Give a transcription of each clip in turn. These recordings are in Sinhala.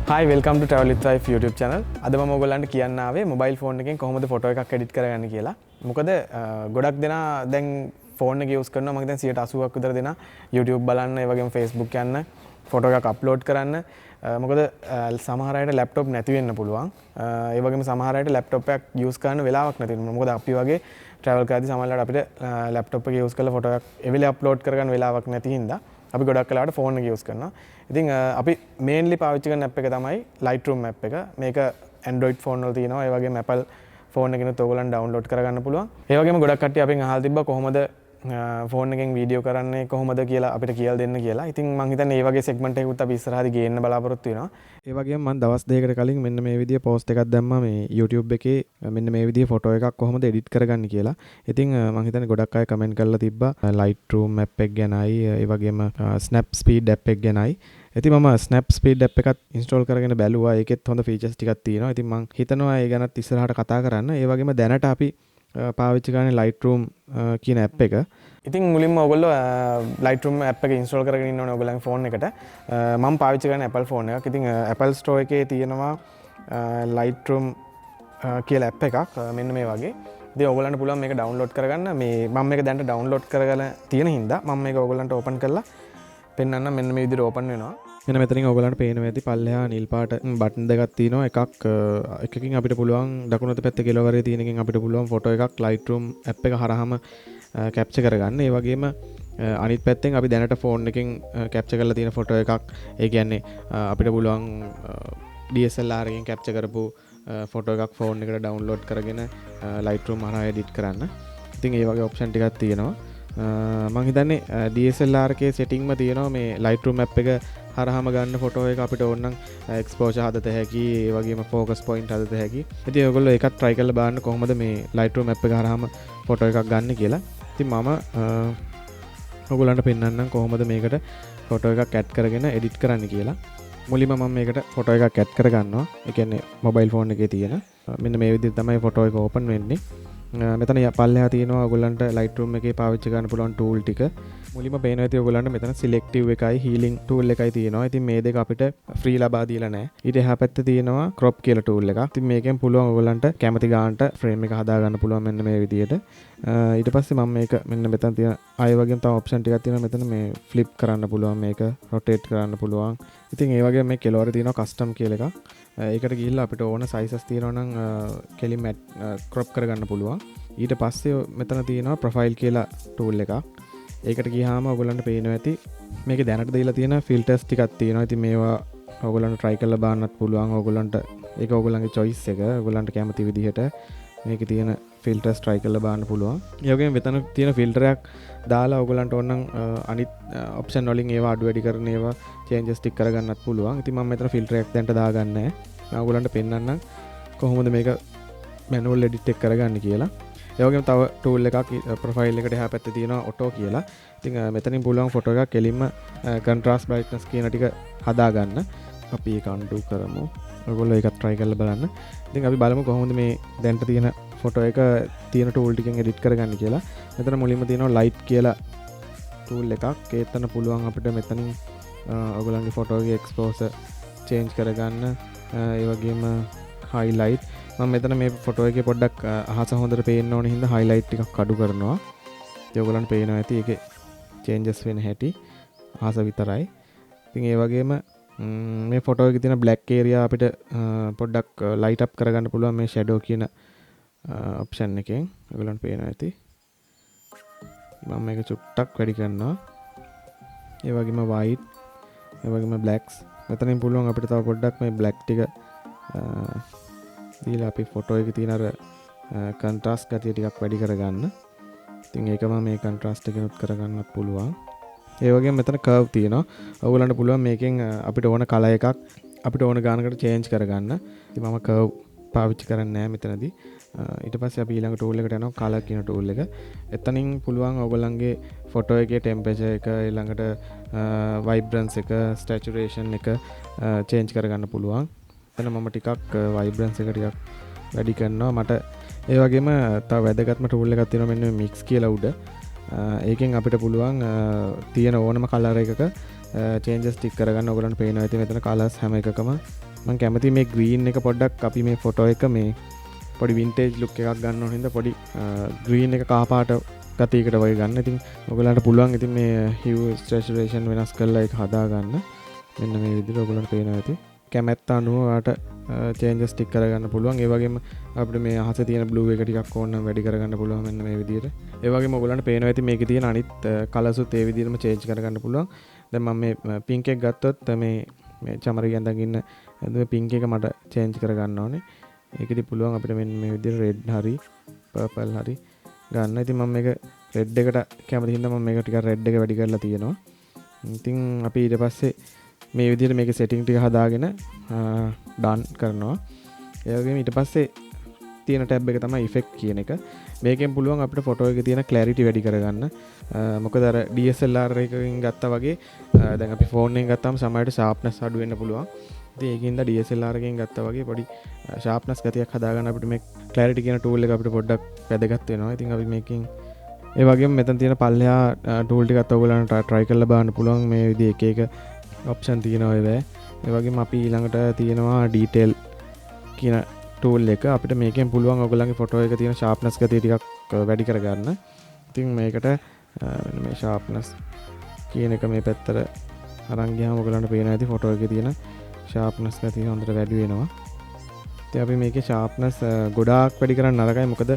Hi, welcome to Travel with Wife YouTube channel. අද මම ඔයගොල්ලන්ට කියන්න ආවේ මොබයිල් ෆෝන් එකෙන් කොහොමද ෆොටෝ එකක් එඩිට් කරගන්න කියලා. මොකද ගොඩක් දෙනා දැන් ෆෝන් එක යූස් කරනවා. මම දැන් 80%ක් විතර දෙනා YouTube බලන්න, ඒ වගේම Facebook යන්න, ෆොටෝ එකක් අප්ලෝඩ් කරන්න. මොකද සමහර අයට ලැප්ටොප් නැති වෙන්න පුළුවන්. ඒ වගේම සමහර අයට ලැප්ටොප් එකක් යූස් කරන්න වෙලාවක් නැති වෙනවා. මොකද අපි වගේ ට්‍රැවල් කරද්දී සමහරවිට අපිට ලැප්ටොප් එක යූස් කරලා ෆොටෝ එකක් එවෙලේ අප්ලෝඩ් කරගන්න වෙලාවක් නැති හින්දා අපි ගොඩක් වෙලාවට ෆෝන් එක යූස් කරනවා. ඉතින් අපි මේන්ලි පාවිච්චි කරන ඇප් එක තමයි Lightroom ඇප් එක. මේක Android ෆෝන් වල තියෙනවා. ඒ වගේම Apple ෆෝන් එකකිනුත් ඔයගොල්ලන් ඩවුන්ලෝඩ් කරගන්න පුළුවන්. ඒ වගේම ගොඩක් කට්ටිය අපෙන් අහලා තිබ්බා කොහොමද ෆෝන් එකෙන් වීඩියෝ කරන්නේ කොහොමද කියලා අපිට කියලා දෙන්න කියලා. ඉතින් මම හිතන්නේ මේ වගේ සෙග්මන්ට් එකකුත් අපි ඉස්සරහදී ගේන්න බලාපොරොත්තු වෙනවා. ඒ වගේම මම දවස් දෙකකට කලින් මෙන්න මේ විදිහේ පෝස්ට් එකක් දැම්මා මේ YouTube එකේ මෙන්න මේ විදිහේ ෆොටෝ එකක් කොහොමද එඩිට් කරගන්නේ කියලා. ඉතින් මම හිතන්නේ ගොඩක් අය කමෙන්ට් කරලා තිබ්බා Lightroom app එක ගැනයි ඒ වගේම Snapseed app එක ගැනයි. ඉතින් මම Snapseed app එකත් ඉන්ස්ටෝල් කරගෙන බැලුවා. ඒකෙත් හොඳ ෆීචර්ස් ටිකක් තියෙනවා. ඉතින් මම හිතනවා ඒ ගැනත් ඉස්සරහට කතා කරන්න. ඒ වගේම දැනට අපි පාවිච්චි කරන්නේ Lightroom කියන app එක. ඉතින් මුලින්ම ඔයගොල්ලෝ Lightroom app එක ඉන්ස්ටෝල් කරගෙන ඉන්න ඕනේ ඔයගොල්ලන්ගේ ෆෝන් එකට. මම පාවිච්චි කරන්නේ Apple ෆෝන් එකක්. ඉතින් Apple Store එකේ තියෙනවා Lightroom කියලා app එකක්. මෙන්න මේ වගේ. ඉතින් ඔයගොල්ලන්ට පුළුවන් මේක ඩවුන්ලෝඩ් කරගන්න. මේ මම මේක දැනට ඩවුන්ලෝඩ් කරගෙන තියෙන හින්දා මම මේක ඔයගොල්ලන්ට ඕපන් කරලා පෙන්නන්න. මෙන්න මේ විදිහට ඕපන් වෙනවා. මෙන්න මෙතනින් ඔයගොල්ලන්ට පේනවා ඇති පල්ලෙහා නිල් පාට බටන් දෙකක් තියෙනවා. එකකින් අපිට පුළුවන් දකුණු අත පැත්තේ කෙළවරේ තියෙන එකකින් අපිට පුළුවන් ෆොටෝ එකක් Lightroom app එක හරහාම කැප්චර් කරගන්න. ඒ වගේම අනිත් පැත්තෙන් අපි දැනට ෆෝන් එකෙන් කැප්චර් කරලා තියෙන ෆොටෝ එකක් ඒ කියන්නේ අපිට පුළුවන් DSLR එකෙන් කැප්චර් කරපු ෆොටෝ එකක් ෆෝන් එකට ඩවුන්ලෝඩ් කරගෙන Lightroom හරහා එඩිට් කරන්න. ඉතින් ඒ වගේ ඔප්ෂන් ටිකක් තියෙනවා. මම හිතන්නේ DSLR එකේ සෙටින්ග්ම තියෙනවා මේ Lightroom app එක හරහාම ගන්න ෆොටෝ එක අපිට ඕන නම් එක්ස්පෝෂර් හදත හැකි, ඒ වගේම ફોකස් පොයින්ට් හදත හැකි. ඉතින් ඔයගොල්ලෝ ඒකත් try කරලා බලන්න කොහොමද මේ Lightroom app එක හරහාම ෆොටෝ එකක් ගන්න කියලා. ඉතින් මම ඔයගොල්ලන්ට පෙන්නන්නම් කොහොමද මේකට ෆොටෝ එකක් ඇඩ් කරගෙන එඩිට් කරන්න කියලා. මුලින්ම මම මේකට ෆොටෝ එකක් ඇඩ් කරගන්නවා. ඒ කියන්නේ මොබයිල් ෆෝන් එකේ තියෙන. මෙන්න මේ විදිහට තමයි ෆොටෝ එක ඕපන් වෙන්නේ. මෙතන පල්ලෙහා තියෙනවා ඔයගොල්ලන්ට Lightroom එකේ පාවිච්චි කරන්න පුළුවන් ටූල් ටික. මුලින්ම පේනවා ඇති ඔයගොල්ලන්ට මෙතන selective එකයි healing tool එකයි තියෙනවා. ඉතින් මේ දෙක අපිට free ලබා දීලා නැහැ. ඊට එහා පැත්තේ තියෙනවා crop කියලා tool එකක්. ඉතින් මේකෙන් පුළුවන් ඔයගොල්ලන්ට කැමති ගානට frame එක හදා ගන්න පුළුවන් මෙන්න මේ විදිහට. ඊට පස්සේ මම මේක මෙන්න මෙතන තියෙන ආයෙ වගේම තව option ටිකක් තියෙනවා. මෙතන මේ flip කරන්න පුළුවන්, මේක rotate කරන්න පුළුවන්. ඉතින් ඒ වගේම මේ කෙළවර තියෙනවා custom කියලා එකක්. ඒකට ගිහිල්ලා අපිට ඕන sizes තියෙනවා නම් කෙලින්ම crop කරගන්න පුළුවන්. ඊට පස්සේ මෙතන තියෙනවා profile කියලා tool එකක්. ඒකට ගියාම ඔයගොල්ලන්ට පේනවා ඇති මේකේ දැනට දීලා තියෙන filters ටිකක් තියෙනවා. ඉතින් මේවා ඔයගොල්ලන්ට try කරලා බලන්නත් පුළුවන්. ඔයගොල්ලන්ට ඒක ඔයගොල්ලන්ගේ choice එක. ඔයගොල්ලන්ට කැමති විදිහට මේකේ තියෙන filters try කරලා බලන්න පුළුවන්. ඒ වගේම මෙතන තියෙන filter එකක් දාලා ඔයගොල්ලන්ට ඕන නම් අනිත් option වලින් ඒවා අඩු වැඩි කරන ඒවා changes ටික කරගන්නත් පුළුවන්. ඉතින් මම මෙතන filter එකක් දැන්ට දාගන්නේ නැහැ. මම ඔයගොල්ලන්ට පෙන්නන්නම් කොහොමද මේක manual edit එක කරගන්නේ කියලා. ඒ වගේම තව tool එකක් profile එකට එහා පැත්තේ තියෙනවා auto කියලා. ඉතින් මෙතනින් පුළුවන් ෆොටෝ එකක් කෙලින්ම contrast brightness කියන ටික හදා ගන්න. අපි ඒක undo කරමු. ඔයගොල්ලෝ ඒකත් try කරලා බලන්න. ඉතින් අපි බලමු කොහොමද මේ දැන්ට තියෙන ෆොටෝ එක තියෙන tool ටිකෙන් edit කරගන්නේ කියලා. මෙතන මුලින්ම තියෙනවා light කියලා tool එකක්. ඒතන පුළුවන් අපිට මෙතනින් ඔයගොල්ලන්ගේ ෆොටෝ එකේ exposure change කරගන්න. ඒ වගේම highlight මම මෙතන මේ ෆොටෝ එකේ පොඩ්ඩක් අහස හොඳට පේන්න ඕන හින්දා highlight ටිකක් අඩු කරනවා. ඒ ඔයගොල්ලන්ට පේනවා ඇති ඒකේ changes වෙන හැටි අහස විතරයි. ඉතින් ඒ වගේම මේ ෆොටෝ එකේ තියෙන black area අපිට පොඩ්ඩක් light up කරගන්න පුළුවන් මේ shadow කියන option එකෙන්. ඔයගොල්ලන්ට පේනවා ඇති. මම මේක චුට්ටක් වැඩි කරනවා. ඒ වගේම white, ඒ වගේම blacks. මෙතනින් පුළුවන් අපිට තව පොඩ්ඩක් මේ black ටික දීලා අපි ෆොටෝ එකේ තියෙන අර contrast ගතිය ටිකක් වැඩි කරගන්න. ඉතින් ඒක මම මේ contrast එකනොත් කරගන්නත් පුළුවන්. ඒ වගේම මෙතන curve තියෙනවා. ඔයගොල්ලන්ට පුළුවන් මේකෙන් අපිට ඕන color එකක් අපිට ඕන ගානකට change කරගන්න. ඉතින් මම curve පාවිච්චි කරන්නේ නැහැ මෙතනදී. ඊට පස්සේ අපි ඊළඟ tool එකට යනවා color කියන tool එක. එතනින් පුළුවන් ඔයගොල්ලන්ගේ ෆොටෝ එකේ temperature එක ඊළඟට vibrance එක saturation එක change කරගන්න පුළුවන්. එතන මම ටිකක් vibrance එක ටිකක් වැඩි කරනවා. මට ඒ වගේම තව වැදගත්ම tool එකක් තියෙනවා මෙන්න mix කියලා උඩ. ඒකෙන් අපිට පුළුවන් තියෙන ඕනම color එකක changes ටික කරගන්න. ඔයගොල්ලන්ට පේනවා ඇති මෙතන colors හැම එකකම මම කැමති මේ ග්‍රීන් එක පොඩ්ඩක් අපි මේ ෆොටෝ එක මේ පොඩි වින්ටේජ් ලුක් එකක් ගන්න ඕන හින්දා පොඩි ග්‍රීන් එක කහ පාට ගතියකට වගේ ගන්න. ඉතින් ඔයගලන්ට පුළුවන් ඉතින් මේ hue saturation වෙනස් කරලා ඒක හදා ගන්න. මෙන්න මේ විදිහට ඔයගලන්ට පේනවා ඇති. කැමැත්ත අනුව ඔයාලට changes ටික කරගන්න පුළුවන්. ඒ වගේම අපිට මේ අහසේ තියෙන blue එක ටිකක් ඕන නම් වැඩි කරගන්න පුළුවන් මෙන්න මේ විදිහට. ඒ වගේම ඔයගලන්ට පේනවා ඇති මේකේ තියෙන අනිත් colours උත් ඒ විදිහටම change කරගන්න පුළුවන්. දැන් මම මේ pink එක ගත්තොත් මේ චමරි ඇඳන් ඉන්න ඇඳුමේ pink එක මට change කරගන්න ඕනේ. ඒකෙදි පුළුවන් අපිට මෙන්න මේ විදිහට red හරි purple හරි ගන්න. ඉතින් මම මේක red එකට කැමති හින්දා මම මේක ටිකක් red එක වැඩි කරලා තියෙනවා. ඉතින් අපි ඊට පස්සේ මේ විදිහට මේකේ setting ටික හදාගෙන done කරනවා. ඒ වගේම ඊට පස්සේ තියෙන tab එක තමයි effect කියන එක. මේකෙන් පුළුවන් අපිට ෆොටෝ එකේ තියෙන clarity වැඩි කරගන්න. මොකද අර DSLR එකකින් ගත්තා වගේ දැන් අපි ෆෝන් එකෙන් ගත්තාම සමහරවිට sharpness අඩු වෙන්න පුළුවන්. ඉතින් ඒකින්ද DSLR එකෙන් ගත්තා වගේ පොඩි sharpness ගතියක් හදාගන්න අපිට මේ clarity කියන tool එක අපිට පොඩ්ඩක් වැදගත් වෙනවා. ඉතින් අපි මේකෙන් ඒ වගේම මෙතන තියෙන පල්ලෙහා tool ටිකත් ඔයගොල්ලන්ට try කරලා බලන්න පුළුවන්. මේ විදිහේ එක option තියෙනවා ඒවැ. ඒ වගේම අපි ඊළඟට තියෙනවා detail කියන tool එක. අපිට මේකෙන් පුළුවන් ඔයගොල්ලන්ගේ ෆොටෝ එකේ තියෙන sharpness ගතිය ටිකක් වැඩි කරගන්න. ඉතින් මේකට මේ sharpness කියන එක මේ පැත්තට අරන් ගියාම ඔයගොල්ලන්ට පේනවා ඇති ෆොටෝ එකේ තියෙන sharpness ගතිය හොඳට වැඩි වෙනවා. ඉතින් අපි මේකේ sharpness ගොඩාක් වැඩි කරන්න නරකයි. මොකද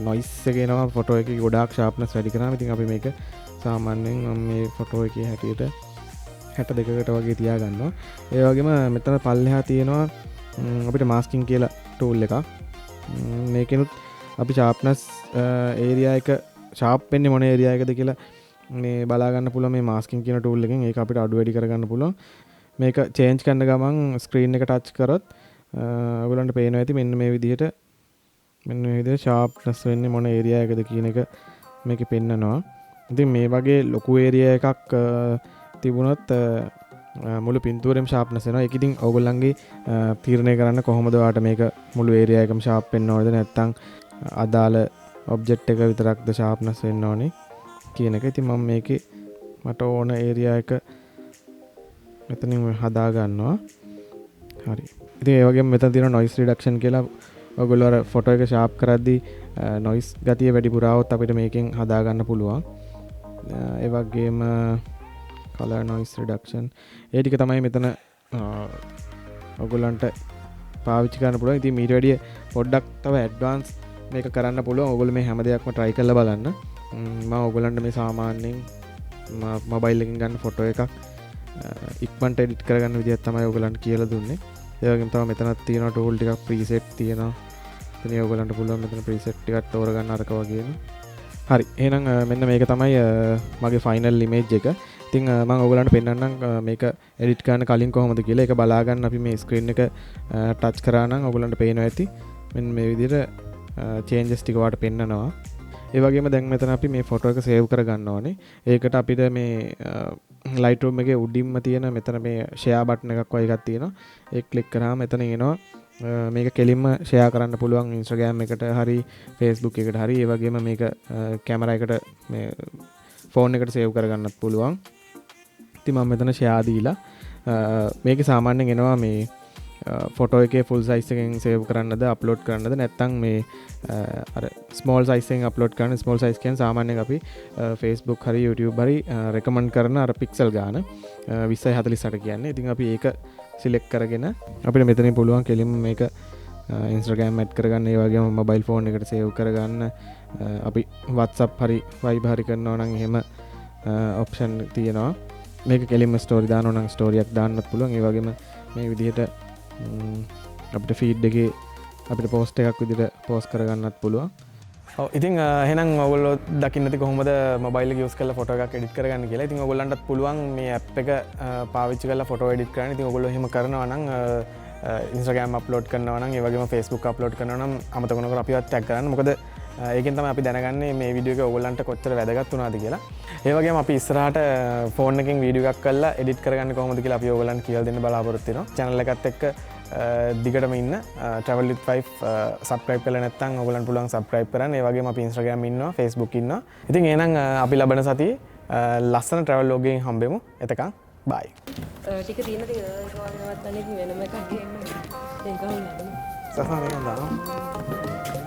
noise එක එනවා ෆොටෝ එකේ ගොඩාක් sharpness වැඩි කරාම. ඉතින් අපි මේක සාමාන්‍යයෙන් මම මේ ෆොටෝ එකේ හැටියට 62කට වගේ තියා ගන්නවා. ඒ වගේම මෙතන පල්ලෙහා තියෙනවා අපිට masking කියලා tool එකක්. මේකෙනුත් අපි sharpness area එක sharp වෙන්නේ මොන area එකද කියලා මේ බලා ගන්න පුළුවන් මේ masking කියන tool එකෙන්. ඒක අපිට අඩු වැඩි කරගන්න පුළුවන්. මේක change කරන ගමන් screen එක touch කරොත් ඔයගොල්ලන්ට පේනවා ඇති මෙන්න මේ විදිහට sharpness වෙන්නේ මොන area එකද කියන එක මේකේ පෙන්නනවා. ඉතින් මේ වගේ ලොකු area එකක් තිබුණොත් මුළු පින්තූරෙම sharpness වෙනවා. ඒක ඉතින් ඔයගොල්ලන්ගේ තීරණය කරන්න කොහොමද ඔයාලට මේක මුළු area එකම sharp වෙන්න ඕනද නැත්නම් අදාළ object එක විතරක්ද sharpness වෙන්න ඕනේ කියන එක. ඉතින් මම මේකේ මට ඕන area එක මෙතනින් හදා ගන්නවා. හරි. ඉතින් ඒ වගේම මෙතන තියෙන noise reduction කියලා ඔයගොල්ලෝ අර ෆොටෝ එක sharp කරද්දී noise ගතිය වැඩි පුරාවොත් අපිට මේකෙන් හදා ගන්න පුළුවන්. ඒ වගේම color noise reduction ඒ ටික තමයි මෙතන ඔයගොල්ලන්ට පාවිච්චි කරන්න පුළුවන්. ඉතින් මීට වැඩිය පොඩ්ඩක් තව advance මේක කරන්න පුළුවන්. ඔයගොල්ලෝ මේ හැම දෙයක්ම try කරලා බලන්න. මම ඔයගොල්ලන්ට මේ සාමාන්‍යයෙන් mobile එකකින් ගන්න ෆොටෝ එකක් ඉක්මනට edit කරගන්න විදිහක් තමයි ඔයගොල්ලන්ට කියලා දුන්නේ. ඒ වගේම තමයි මෙතනත් තියෙනවා tool ටිකක් preset තියෙනවා. ඉතින් ඔයගොල්ලන්ට පුළුවන් මෙතන preset ටිකක් තෝරගන්න අරක වගේම. හරි. එහෙනම් මෙන්න මේක තමයි මගේ final image එක. ඉතින් මම ඔයගොල්ලන්ට පෙන්නන්නම් මේක edit කරන්න කලින් කොහොමද කියලා. ඒක බලා ගන්න අපි මේ screen එක touch කරා නම් ඔයගොල්ලන්ට පේනවා ඇති. මෙන්න මේ විදිහට changes ටික වාට පෙන්නනවා. ඒ වගේම දැන් මෙතන අපි මේ ෆොටෝ එක සේව් කරගන්න ඕනේ. ඒකට අපිට මේ Lightroom එකේ උඩින්ම තියෙන මෙතන මේ share button එකක් වගේ එකක් තියෙනවා. ඒක ක්ලික් කරාම මෙතන එනවා මේක කෙලින්ම share කරන්න පුළුවන් Instagram එකට හරි Facebook එකට හරි. ඒ වගේම මේක කැමරා එකට මේ ෆෝන් එකට සේව් කරගන්නත් පුළුවන්. ඉතින් මම මෙතන share දීලා මේක සාමාන්‍යයෙන් එනවා මේ ෆොටෝ එකේ full size එකෙන් save කරන්නද upload කරන්නද නැත්නම් මේ අර small size එකෙන් upload කරන්න. small size කියන්නේ සාමාන්‍යයෙන් අපි Facebook හරි YouTube හරි recommend කරන අර pixel ගාන 2048 කියන්නේ. ඉතින් අපි ඒක select කරගෙන අපිට මෙතනින් පුළුවන් කෙලින්ම මේක Instagram add කරගන්න. ඒ වගේම mobile phone එකට save කරගන්න. අපි WhatsApp හරි Viber හරි කරනවා නම් එහෙම option තියෙනවා. මේක කෙලින්ම story දානවා නම් story එකක් දාන්නත් පුළුවන්. ඒ වගේම මේ විදිහට අපිට ෆීඩ් එකේ අපිට පෝස්ට් එකක් විදිහට පෝස්ට් කරගන්නත් පුළුවන්. ඔව් ඉතින් එහෙනම් ඔයගොල්ලෝ දකින්න ඇති කොහොමද මොබයිල් එක යූස් කරලා ෆොටෝ එකක් එඩිට් කරගන්න කියලා. ඉතින් ඔයගොල්ලන්ටත් පුළුවන් මේ ඇප් එක පාවිච්චි කරලා ෆොටෝ එඩිට් කරන්න. ඉතින් ඔයගොල්ලෝ එහෙම කරනවා නම් Instagram අප්ලෝඩ් කරනවා නම් ඒ වගේම Facebook අප්ලෝඩ් කරනවා නම් අමතක නොකර අපිවත් ටැග් කරන්න. මොකද ඒකෙන් තමයි අපි දැනගන්නේ මේ වීඩියෝ එක ඔයගොල්ලන්ට කොච්චර වැදගත් වුණාද කියලා. ඒ වගේම අපි ඉස්සරහට ෆෝන් එකකින් වීඩියෝ එකක් කරලා එඩිට් කරගන්න කොහොමද කියලා අපි ඔයගොල්ලන්ට කියලා දෙන්න බලාපොරොත්තු වෙනවා. channel එකත් එක්ක දිගටම ඉන්න travel with 5 subscribe කරලා නැත්නම් ඔයගොල්ලන්ට පුළුවන් subscribe කරන්න. ඒ වගේම අපි Instagram ඉන්නවා, Facebook ඉන්නවා. ඉතින් එහෙනම් අපි ලබන සතියේ ලස්සන travel vlog එකකින් හම්බෙමු. එතකන් bye. ටික තියෙන ටික ඒක වගේ නවත්තන්නේ වෙනම එකක් ගේන්න. ඒක හොඳයි. සසන එකක් දානවා.